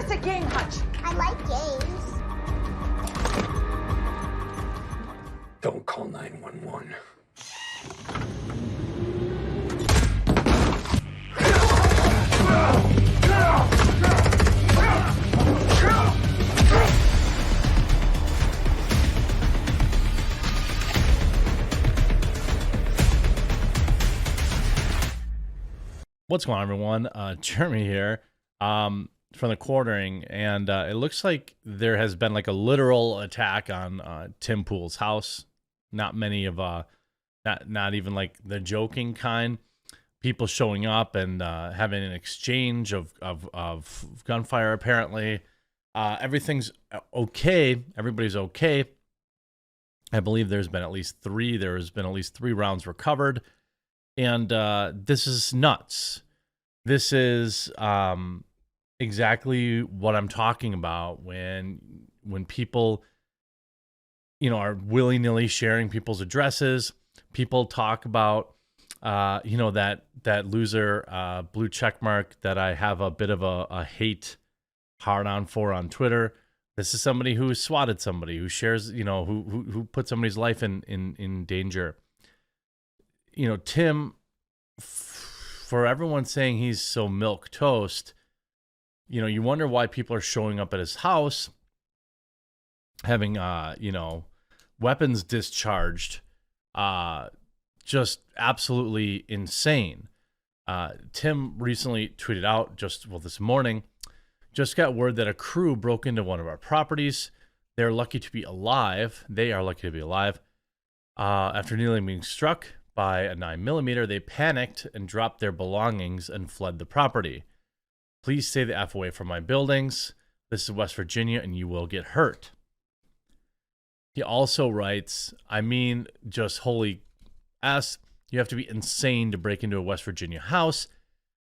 this a game, Hutch? I like games. Don't call 911. What's going on, everyone? Jeremy here from the Quartering, and it looks like there has been like a literal attack on Tim Pool's house. Not many of not even like the joking kind. People showing up and having an exchange of gunfire. Apparently, everything's okay. Everybody's okay. I believe there's been at least three. There has been at least 3 rounds recovered. And this is nuts. This is exactly what I'm talking about when people, are willy-nilly sharing people's addresses. People talk about, that loser blue check mark that I have a bit of a hate hard-on for on Twitter. This is somebody who swatted somebody, who shares, who put somebody's life in danger. Tim, for everyone saying he's so milk toast, you wonder why people are showing up at his house, having, weapons discharged, just absolutely insane. Tim recently tweeted out this morning, just got word that a crew broke into one of our properties. They're lucky to be alive. They are lucky to be alive. After nearly being struck by a 9mm, they panicked and dropped their belongings and fled the property. Please stay the F away from my buildings. This is West Virginia and you will get hurt. He also writes, just holy ass, you have to be insane to break into a West Virginia house.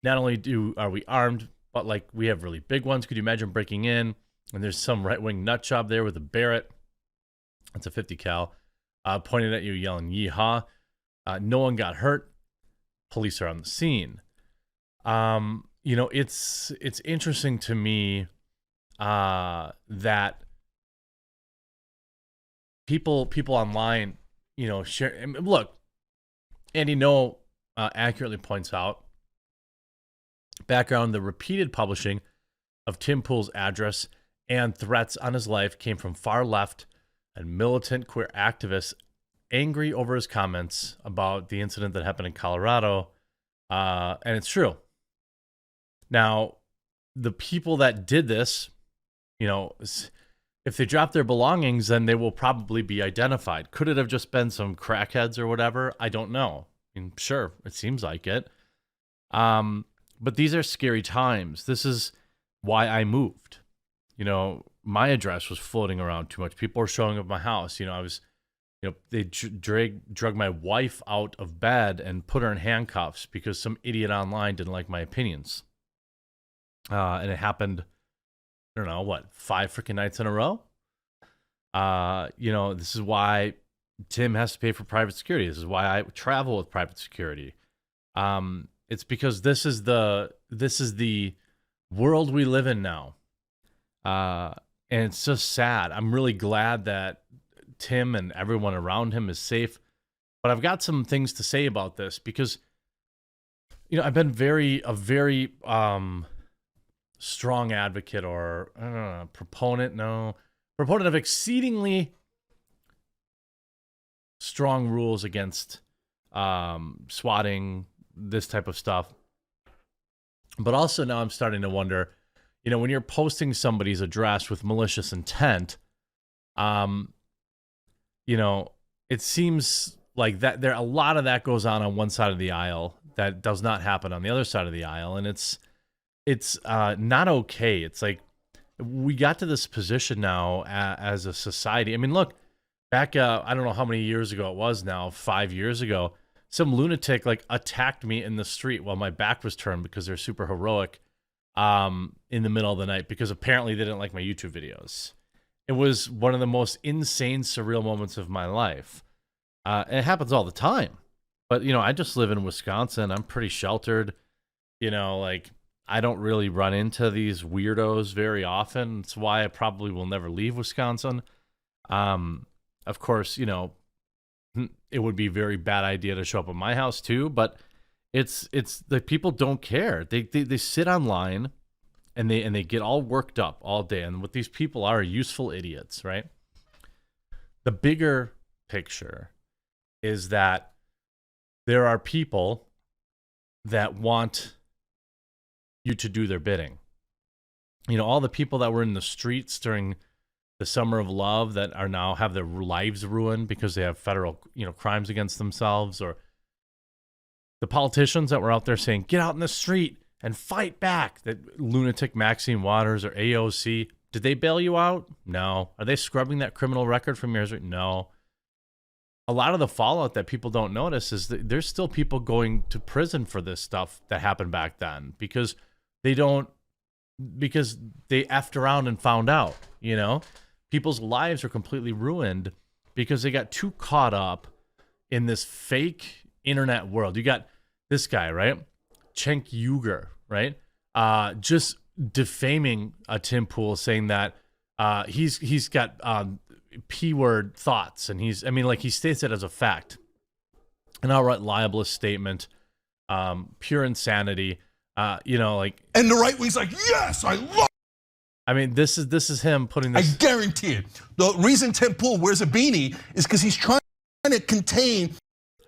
Not only are we armed, but like we have really big ones. Could you imagine breaking in and there's some right-wing nut job there with a Barrett? That's a 50 cal. Pointed at you yelling yeehaw. No one got hurt. Police are on the scene. It's interesting to me that people online, share. Look, Andy No accurately points out, background: the repeated publishing of Tim Pool's address and threats on his life came from far left and militant queer activists angry over his comments about the incident that happened in Colorado. And it's true. Now, the people that did this, if they drop their belongings, then they will probably be identified. Could it have just been some crackheads or whatever? I don't know. Sure, it seems like it. But these are scary times. This is why I moved. My address was floating around too much. People were showing up at my house. They drug my wife out of bed and put her in handcuffs because some idiot online didn't like my opinions. And it happened, I don't know, 5 freaking nights in a row? This is why Tim has to pay for private security. This is why I travel with private security. It's because this is the world we live in now. And it's just sad. I'm really glad that Tim and everyone around him is safe, but I've got some things to say about this because I've been a very strong advocate, or I don't know, proponent of exceedingly strong rules against swatting, this type of stuff. But also now I'm starting to wonder, when you're posting somebody's address with malicious intent, it seems like that a lot of that goes on one side of the aisle that does not happen on the other side of the aisle. And it's not okay. It's like we got to this position now as a society. Look, back, I don't know how many years ago it was now, 5 years ago, some lunatic attacked me in the street while my back was turned because they're super heroic in the middle of the night because apparently they didn't like my YouTube videos. It was one of the most insane, surreal moments of my life. And it happens all the time. But, I just live in Wisconsin. I'm pretty sheltered. I don't really run into these weirdos very often. It's why I probably will never leave Wisconsin. Of course, you know, it would be a very bad idea to show up at my house too, but it's the people don't care. They sit online and they get all worked up all day. And what these people are useful idiots, right? The bigger picture is that there are people that want you to do their bidding. You know, all the people that were in the streets during the summer of love that are now have their lives ruined because they have federal, you know, crimes against themselves, or the politicians that were out there saying, get out in the street and fight back. That lunatic Maxine Waters or AOC, did they bail you out? No. Are they scrubbing that criminal record from yours? No. A lot of the fallout that people don't notice is that there's still people going to prison for this stuff that happened back then because they effed around and found out, you know? People's lives are completely ruined because they got too caught up in this fake internet world. You got this guy, right? Cenk Uygur, right? Just defaming Tim Pool, saying that he's got P-word thoughts, and he states it as a fact. An outright libelous statement, pure insanity. You know, like, and the right wing's like, yes, I love. I mean, this is him putting this. I guarantee it. The reason Tim Pool wears a beanie is because he's trying to contain.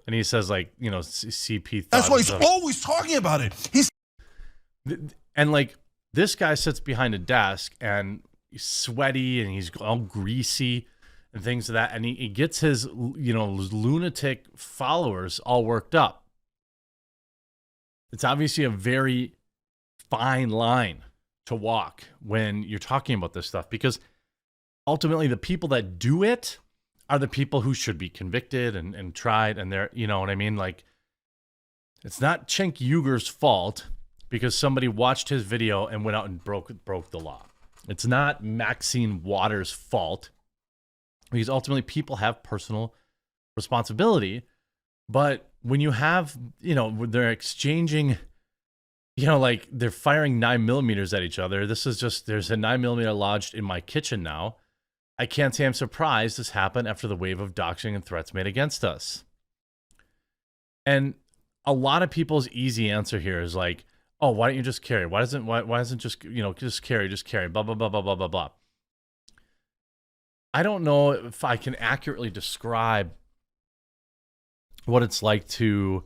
And he says, like, you know, CP. That's why he's always talking about it. And like, this guy sits behind a desk and he's sweaty and he's all greasy and things of that, and he gets his, you know, lunatic followers all worked up. It's obviously a very fine line to walk when you're talking about this stuff, because ultimately the people that do it are the people who should be convicted and tried, and they're, you know what I mean? Like, it's not Cenk Uygur's fault because somebody watched his video and went out and broke the law. It's not Maxine Waters' fault, because ultimately people have personal responsibility. But when you have, you know, they're exchanging, you know, like they're firing 9mm at each other. This is just, there's a 9mm lodged in my kitchen now. I can't say I'm surprised this happened after the wave of doxing and threats made against us. And a lot of people's easy answer here is like, oh, why don't you just carry? Why doesn't just, you know, just carry, blah, blah, blah, blah, blah, blah, blah. I don't know if I can accurately describe what it's like to,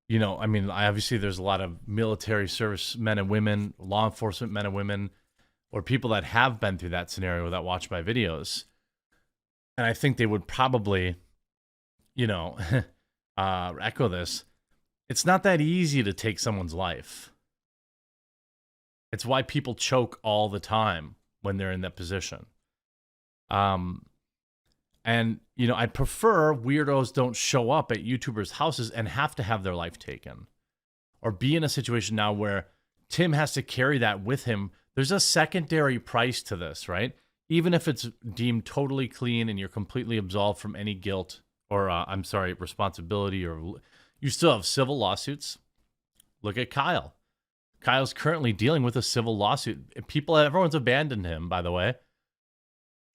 you know, I mean, obviously there's a lot of military service men and women, law enforcement men and women, or people that have been through that scenario that watch my videos. And I think they would probably, you know, echo this. It's not that easy to take someone's life. It's why people choke all the time when they're in that position. And, you know, I prefer weirdos don't show up at YouTubers' houses and have to have their life taken, or be in a situation now where Tim has to carry that with him. There's a secondary price to this, right? Even if it's deemed totally clean and you're completely absolved from any guilt or, responsibility, or you still have civil lawsuits. Look at Kyle. Kyle's currently dealing with a civil lawsuit. Everyone's abandoned him, by the way.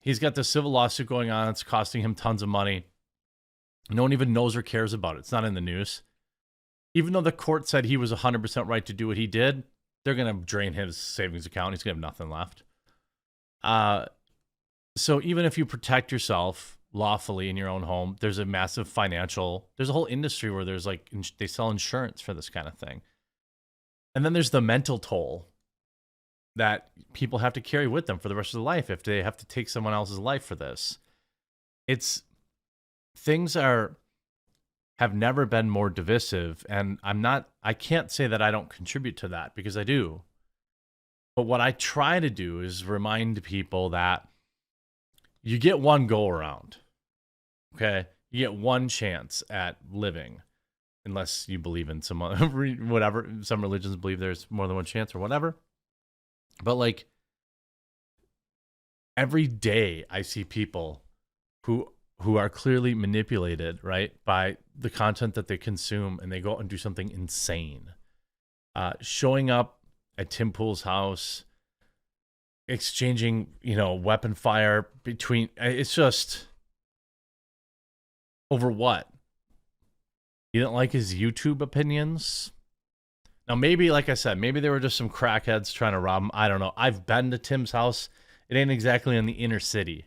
He's got this civil lawsuit going on. It's costing him tons of money. No one even knows or cares about it. It's not in the news. Even though the court said he was 100% right to do what he did, they're going to drain his savings account. He's going to have nothing left. So even if you protect yourself lawfully in your own home, there's a massive there's a whole industry where there's like, they sell insurance for this kind of thing. And then there's the mental toll that people have to carry with them for the rest of their life if they have to take someone else's life for this. Things have never been more divisive, and I can't say that I don't contribute to that, because I do. But what I try to do is remind people that you get one go around, okay? You get one chance at living, unless you believe in some whatever. Some religions believe there's more than one chance or whatever. But like, every day I see people who are clearly manipulated, right, by the content that they consume, and they go out and do something insane. Showing up at Tim Pool's house, exchanging, weapon fire between. It's just over what? You didn't like his YouTube opinions? Now, maybe, like I said, maybe there were just some crackheads trying to rob him. I don't know. I've been to Tim's house. It ain't exactly in the inner city.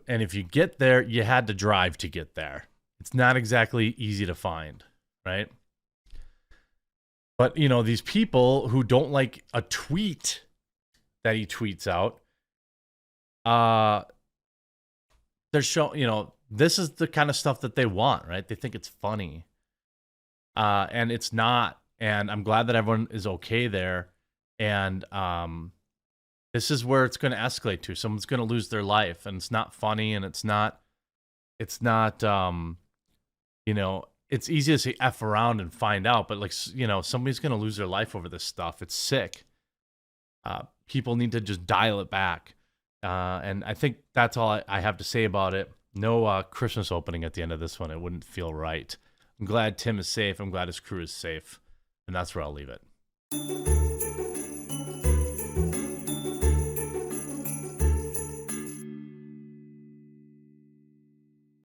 And if you get there, you had to drive to get there. It's not exactly easy to find, right? But, these people who don't like a tweet that he tweets out, they're showing, this is the kind of stuff that they want, right? They think it's funny. And it's not. And I'm glad that everyone is okay there. And this is where it's going to escalate to. Someone's going to lose their life, and it's not funny, and it's not, it's easy to say F around and find out, but somebody's going to lose their life over this stuff. It's sick. People need to just dial it back. And I think that's all I have to say about it. No Christmas opening at the end of this one. It wouldn't feel right. I'm glad Tim is safe. I'm glad his crew is safe. And that's where I'll leave it.